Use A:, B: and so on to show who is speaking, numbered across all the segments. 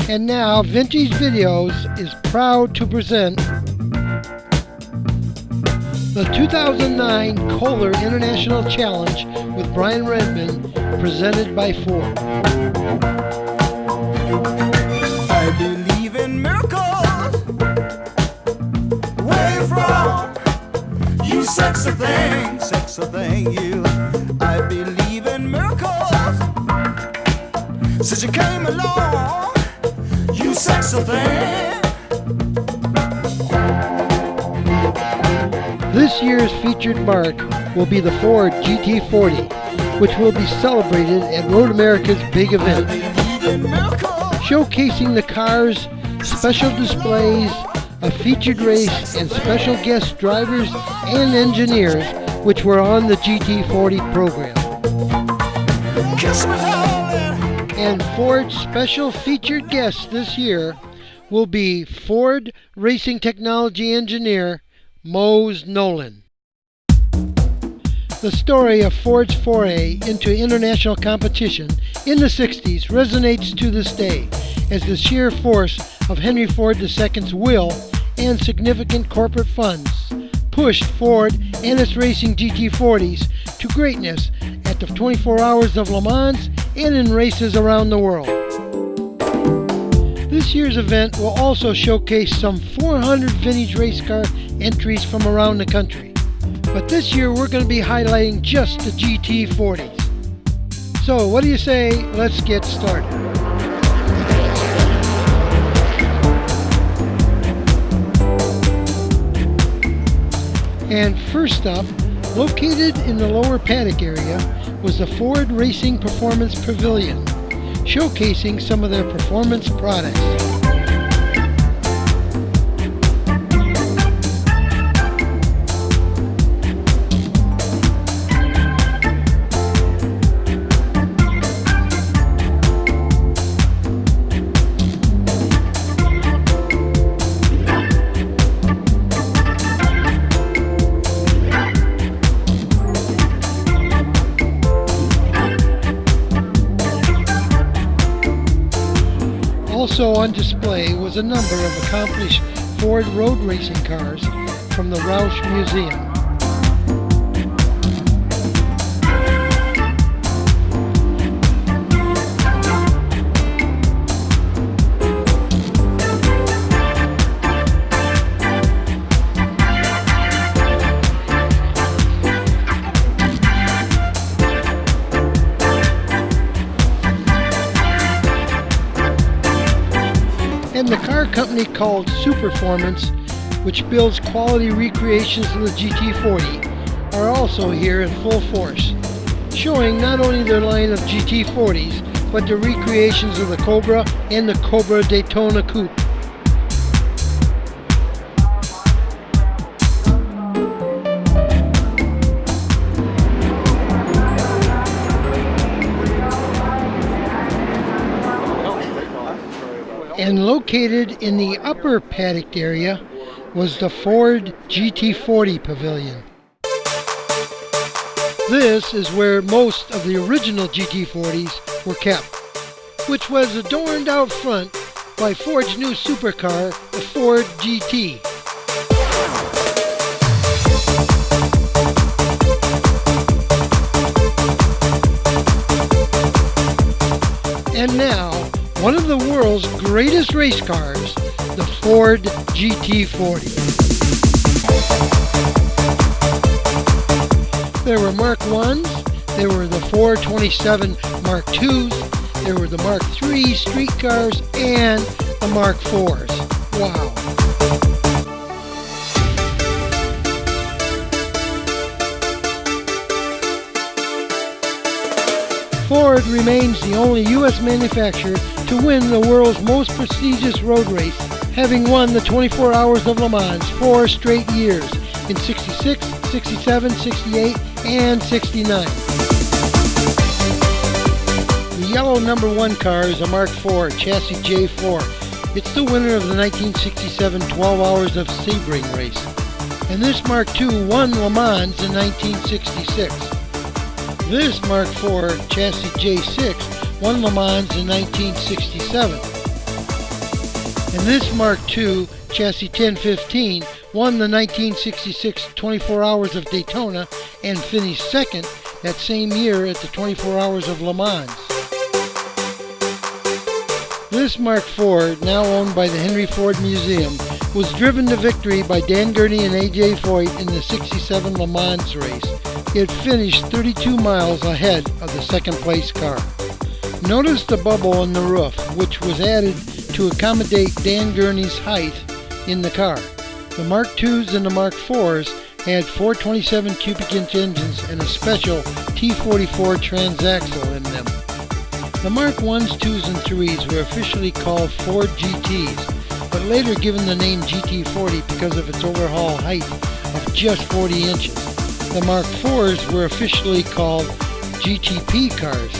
A: And now, Vintage Videos is proud to present the 2009 Kohler International Challenge with Brian Redman, presented by Ford.
B: I believe in miracles, where you from? You sexy thing, you. I believe in miracles, since you came along. You sexy thing.
A: This year's featured mark will be the Ford GT40, which will be celebrated at Road America's big event, showcasing the car's special displays, a featured race, and special guest drivers and engineers which were on the GT40 program. And Ford's special featured guest this year will be Ford Racing Technology Engineer Mose Nolan. The story of Ford's foray into international competition in the 60s resonates to this day, as the sheer force of Henry Ford II's will and significant corporate funds pushed Ford and its racing GT40s to greatness at the 24 Hours of Le Mans and in races around the world. This year's event will also showcase some 400 vintage race car entries from around the country. But this year we're going to be highlighting just the GT40s. So what do you say, let's get started. And first up, located in the lower paddock area, was the Ford Racing Performance Pavilion, showcasing some of their performance products. Also on display was a number of accomplished Ford road racing cars from the Roush Museum. And the car company called Superformance, which builds quality recreations of the GT40, are also here in full force, showing not only their line of GT40s, but the recreations of the Cobra and the Cobra Daytona Coupe. And located in the upper paddock area was the Ford GT40 Pavilion. This is where most of the original GT40s were kept, which was adorned out front by Ford's new supercar, the Ford GT. And now, one of the world's greatest race cars, the Ford GT40. There were Mark 1s, there were the 427 Mark 2s, there were the Mark 3 street cars, and the Mark 4s. Wow. Ford remains the only U.S. manufacturer to win the world's most prestigious road race, having won the 24 Hours of Le Mans 4 straight years in 66, 67, 68, and 69. The yellow number 1 car is a Mark IV chassis J4, It's the winner of the 1967 12 Hours of Sebring race. And this Mark II won Le Mans in 1966. This Mark IV chassis J6 won Le Mans in 1967. And this Mark II chassis 1015 won the 1966 24 Hours of Daytona and finished second that same year at the 24 Hours of Le Mans. This Mark IV, now owned by the Henry Ford Museum, was driven to victory by Dan Gurney and A.J. Foyt in the 67 Le Mans race. It finished 32 miles ahead of the second place car. Notice the bubble in the roof, which was added to accommodate Dan Gurney's height in the car. The Mark IIs and the Mark IVs had 427 cubic inch engines and a special T44 transaxle in them. The Mark Is, 2s, and 3s were officially called Ford GTs, but later given the name GT40 because of its overall height of just 40 inches. The Mark IVs were officially called GTP cars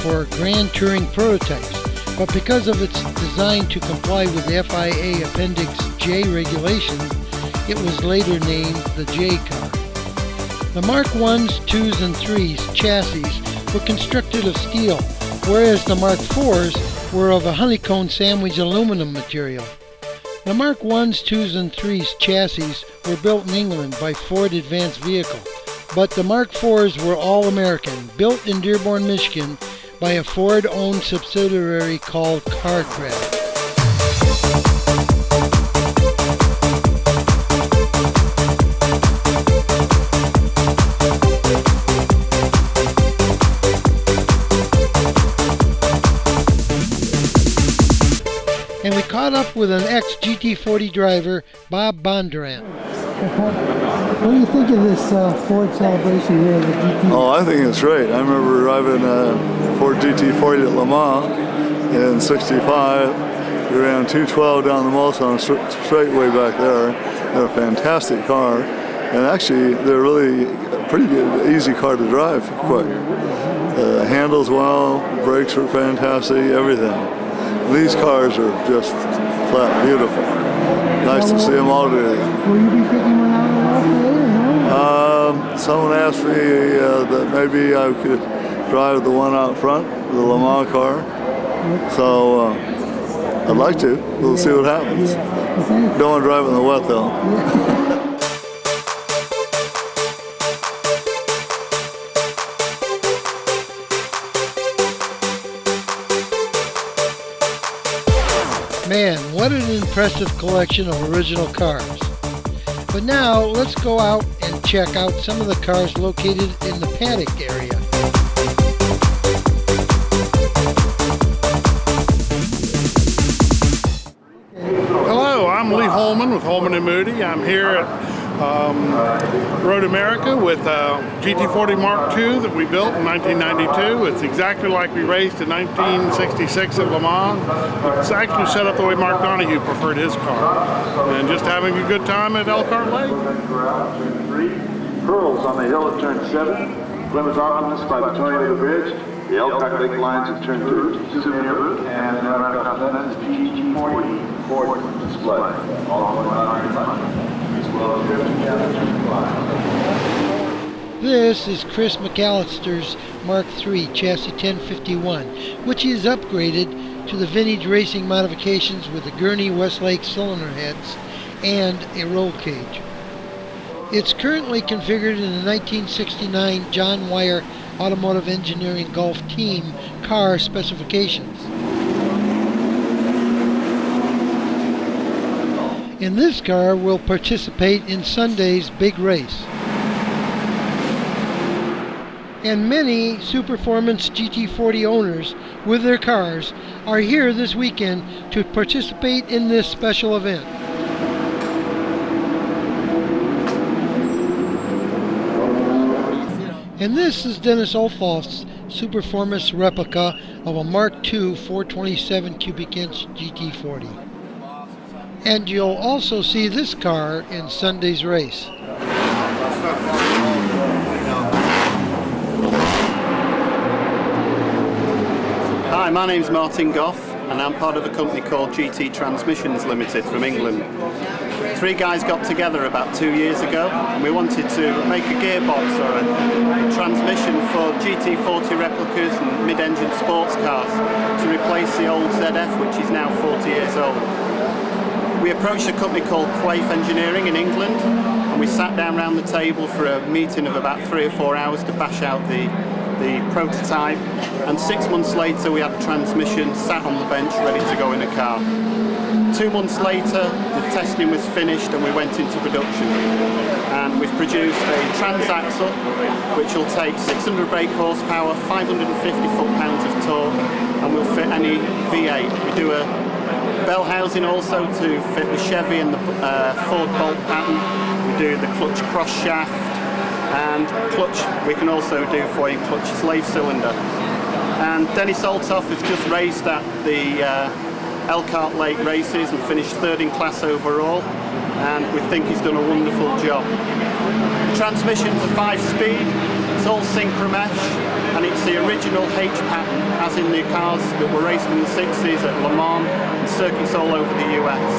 A: for Grand Touring prototypes, but because of its design to comply with the FIA Appendix J regulations, it was later named the J car. The Mark Is, 2s, and 3s chassis were constructed of steel, whereas the Mark IVs were of a honeycomb sandwich aluminum material. The Mark Is, 2s, and 3s chassis were built in England by Ford Advanced Vehicle, but the Mark IVs were all American, built in Dearborn, Michigan by a Ford-owned subsidiary called CarCraft. And we caught up with an ex-GT40 driver, Bob Bondurant. What do you think of this Ford celebration here at the GT?
C: Oh, I think it's great. I remember driving a Ford GT40 at Le Mans in '65. We ran 212 down the Mulsanne straightway back there. They're a fantastic car, and actually they're really a pretty good, easy car to drive quick. Handles well, brakes are fantastic, everything. These cars are just flat beautiful. Nice to see them all today.
A: Will you be taking one out today or no?
C: Someone asked me that maybe I could drive the one out front, the Le Mans car. So I'd like to. We'll see what happens. Don't want to drive in the wet though.
A: Man, what an impressive collection of original cars. But now, let's go out and check out some of the cars located in the paddock area.
D: Hello, I'm Lee Holman with Holman & Moody. I'm here at Road America with GT40 Mark II that we built in 1992. It's exactly like we raced in 1966 at Le Mans. It's actually set up the way Mark Donahue preferred his car. And just having a good time at Elkhart Lake.
E: Pearls on the hill at turn 7. Plymouth Optimist by the Tornado Bridge. The Elkhart Lake lines at turn 2. Souvenir booth. And then right across that is the GT40 Ford display. All going on in front.
A: This is Chris McAllister's Mark III Chassis 1051, which is upgraded to the vintage racing modifications with the Gurney Westlake cylinder heads and a roll cage. It's currently configured in the 1969 John Wyer Automotive Engineering Gulf Team car specifications. And this car will participate in Sunday's big race. And many Superformance GT40 owners with their cars are here this weekend to participate in this special event. And this is Dennis Olfoff's Superformance replica of a Mark II 427 cubic inch GT40. And you'll also see this car in Sunday's race.
F: Hi, my name's Martin Goff. and I'm part of a company called GT Transmissions Limited from England. Three guys got together about 2 years ago, and we wanted to make a gearbox or a transmission for GT40 replicas and mid-engine sports cars to replace the old ZF, which is now 40 years old. We approached a company called Quaife Engineering in England, and we sat down around the table for a meeting of about 3 or 4 hours to bash out the prototype, and 6 months later we had the transmission sat on the bench ready to go in a car. 2 months later the testing was finished and we went into production, and we've produced a transaxle which will take 600 brake horsepower, 550 foot-pounds of torque, and will fit any V8. We do a bell housing also to fit the Chevy and the Ford bolt pattern. We do the clutch cross shaft, and clutch we can also do for you, clutch slave cylinder. And Dennis Olthoff has just raced at the Elkhart Lake races and finished 3rd in class overall, and we think he's done a wonderful job. The transmission's a 5-speed, it's all synchromesh, and it's the original H pattern as in the cars that were raced in the 60s at Le Mans and circuits all over the US.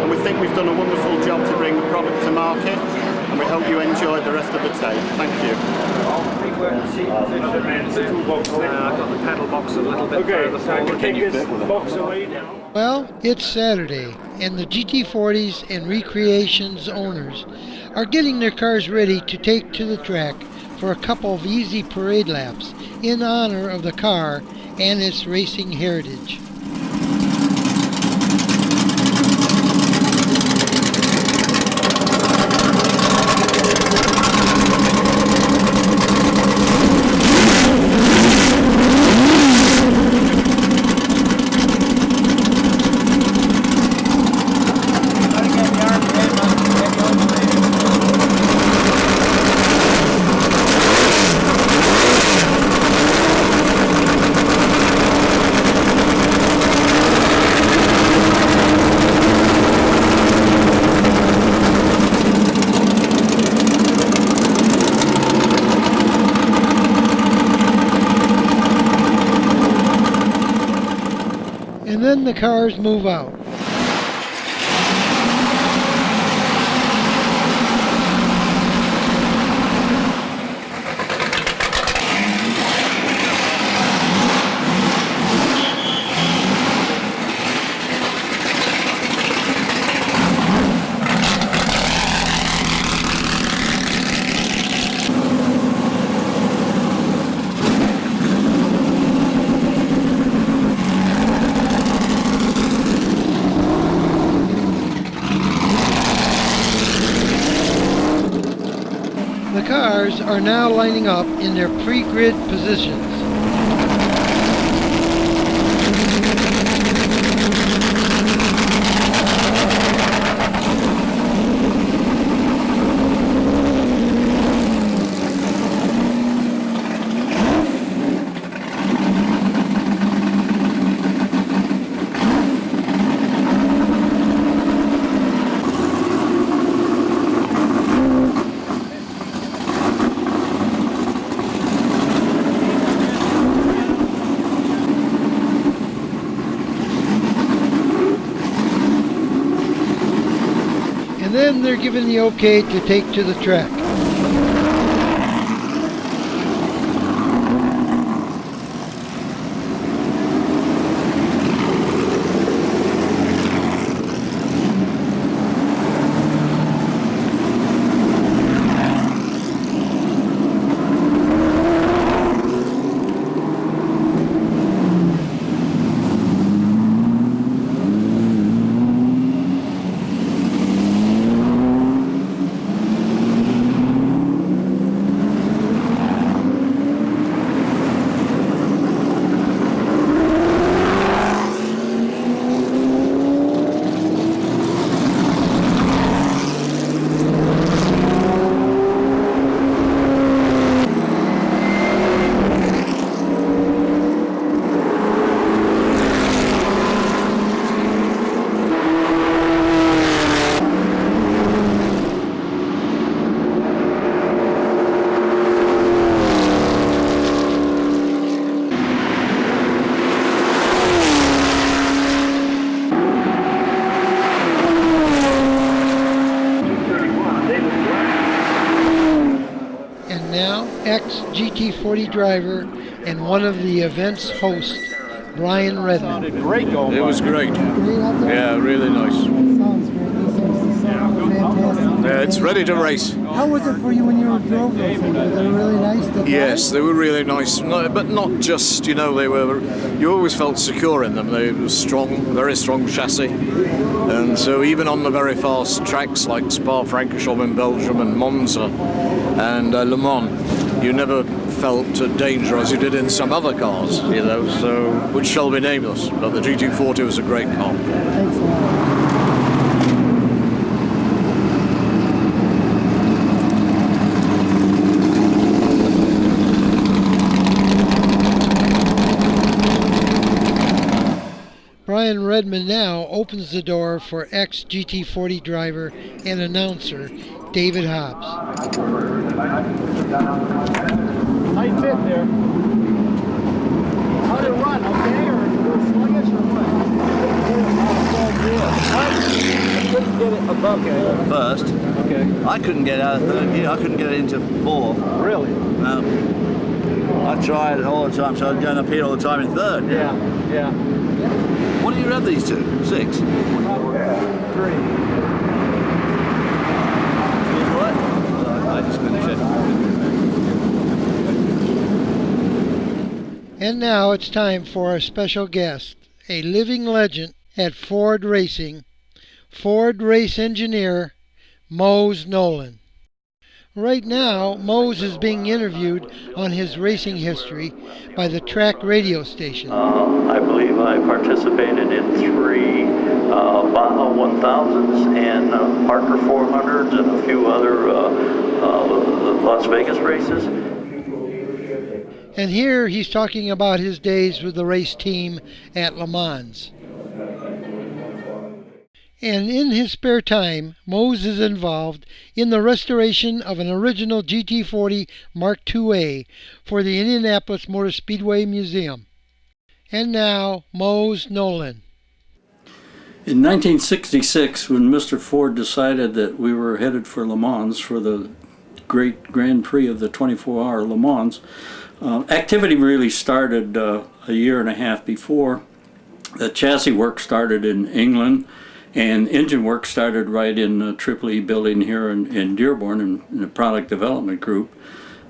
F: And we think we've done a wonderful job to bring the product to market, and we hope you enjoy the rest of the tape. Thank you.
G: I've got the pedal box a little bit further forward. Can you fit with box away now?
A: Well, it's Saturday, and the GT40s and Recreations owners are getting their cars ready to take to the track for a couple of easy parade laps in honor of the car and its racing heritage. And then the cars move out. The cars are now lining up in their pre-grid positions. And then they're given the okay to take to the track. ex-GT40 driver and one of the event's hosts, Brian Redmond.
H: It was great. Yeah, really nice.
I: Sounds great. This seems to sound fantastic.
H: Yeah, it's ready to race.
I: How was it for you when you drove those things? Were they really nice to drive?
H: Yes, they were really nice, but not just, you know, they were, you always felt secure in them. They were strong, very strong chassis. And so even on the very fast tracks like Spa-Francorchamps in Belgium and Monza and Le Mans, you never felt danger as you did in some other cars, you know, so, which shall be nameless. But the GT40 was a great car.
I: Excellent.
A: Brian Redmond now opens the door for ex-GT40 driver and announcer David Hobbs.
G: Tight fit there. How did it run? Okay, or a little sluggish, or what? I couldn't get it above
J: First.
G: Okay.
J: I couldn't get out of third gear. I couldn't get it into fourth.
G: Really?
J: I tried it all the time, so I was going up here all the time in third.
G: Yeah.
J: What do you have these two? 6?
G: 3.
J: I just finished it.
A: And now it's time for our special guest, a living legend at Ford Racing, Ford race engineer Mose Nolan. Right now, Mose is being interviewed on his racing history by the track radio station.
K: I believe I participated in 3 Baja 1000s and Parker 400s and a few other Las Vegas races.
A: And here he's talking about his days with the race team at Le Mans. And in his spare time, Mose is involved in the restoration of an original GT40 Mark IIA for the Indianapolis Motor Speedway Museum. And now, Mose Nolan.
L: In 1966, when Mr. Ford decided that we were headed for Le Mans for the great Grand Prix of the 24-hour Le Mans, activity really started a year and a half before. The chassis work started in England, and engine work started right in Triple E building here in Dearborn in the product development group.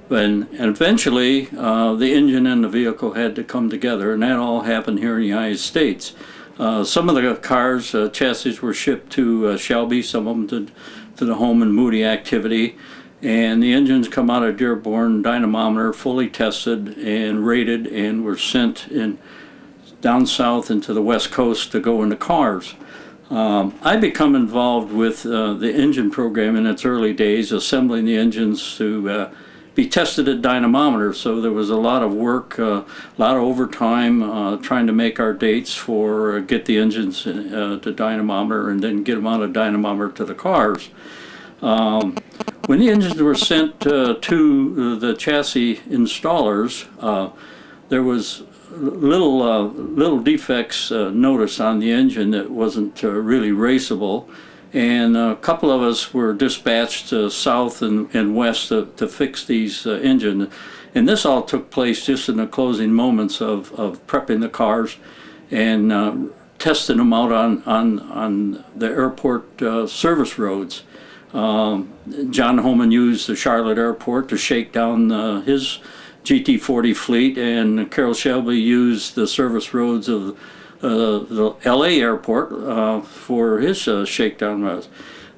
L: And eventually the engine and the vehicle had to come together, and that all happened here in the United States. Some of the cars, chassis were shipped to Shelby, some of them to the Home and Moody activity, and the engines come out of Dearborn, dynamometer, fully tested and rated, and were sent down south into the West Coast to go into cars. I become involved with the engine program in its early days, assembling the engines to be tested at dynamometer. So there was a lot of work, a lot of overtime trying to make our dates for get the engines to dynamometer and then get them out of dynamometer to the cars. When the engines were sent to the chassis installers, there was little defects noticed on the engine that wasn't really raceable, and a couple of us were dispatched south and west to fix these engines, and this all took place just in the closing moments of prepping the cars and testing them out on the airport service roads. John Homan used the Charlotte airport to shake down his GT40 fleet, and Carroll Shelby used the service roads of the LA airport for his shakedown routes.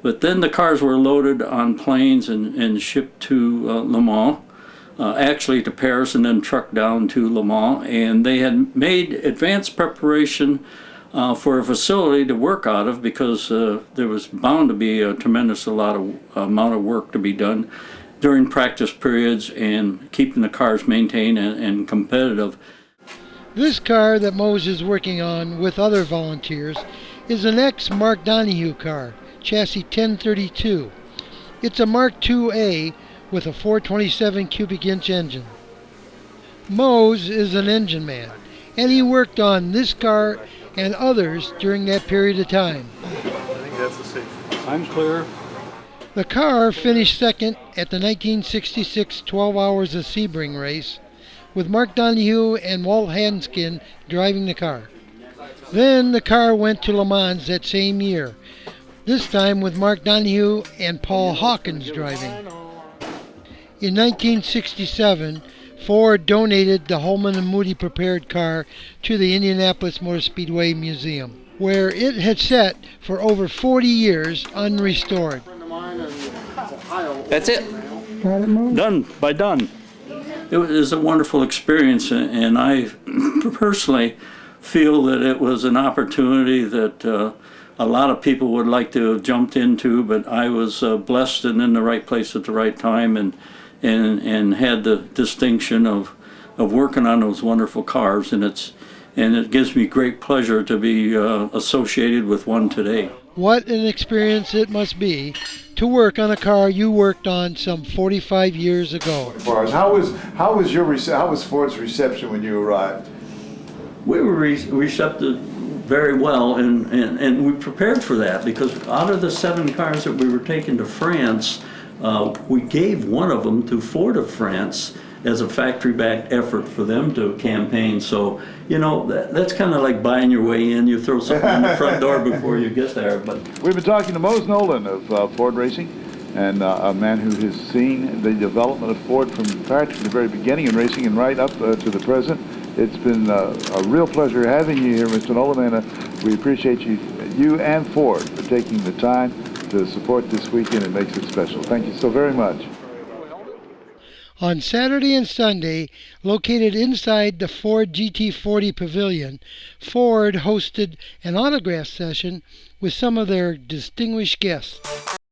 L: But then the cars were loaded on planes and shipped to Le Mans, actually to Paris, and then trucked down to Le Mans, and they had made advanced preparation for a facility to work out of, because there was bound to be a tremendous amount of work to be done during practice periods and keeping the cars maintained and competitive.
A: This car that Mose is working on with other volunteers is an ex-Mark Donahue car, chassis 1032. It's a Mark IIA with a 427 cubic inch engine. Mose is an engine man, and he worked on this car and others during that period of time.
H: I think that's the safety.
L: I'm clear.
A: The car finished second at the 1966 12 Hours of Sebring race, with Mark Donohue and Walt Hanskin driving the car. Then the car went to Le Mans that same year, this time with Mark Donohue and Paul Hawkins driving. In 1967, Ford donated the Holman and Moody prepared car to the Indianapolis Motor Speedway Museum, where it had sat for over 40 years unrestored.
L: That's it.
I: Got it moved.
L: Done. It was a wonderful experience, and I personally feel that it was an opportunity that a lot of people would like to have jumped into, but I was blessed and in the right place at the right time, and had the distinction of working on those wonderful cars, and it gives me great pleasure to be associated with one today.
A: What an experience it must be to work on a car you worked on some 45 years ago.
M: How was Ford's reception when you arrived?
L: We were receptive very well, and we prepared for that, because out of the 7 cars that we were taking to France, we gave one of them to Ford of France as a factory-backed effort for them to campaign. So, you know, that's kind of like buying your way in. You throw something in the front door before you get there. But
M: we've been talking to Mose Nolan of Ford Racing, and a man who has seen the development of Ford from practically the very beginning in racing and right up to the present. It's been a real pleasure having you here, Mr. Nolan, and we appreciate you and Ford for taking the time to support this weekend. It makes it special. Thank you so very much.
A: On Saturday and Sunday, located inside the Ford GT40 pavilion, Ford hosted an autograph session with some of their distinguished guests.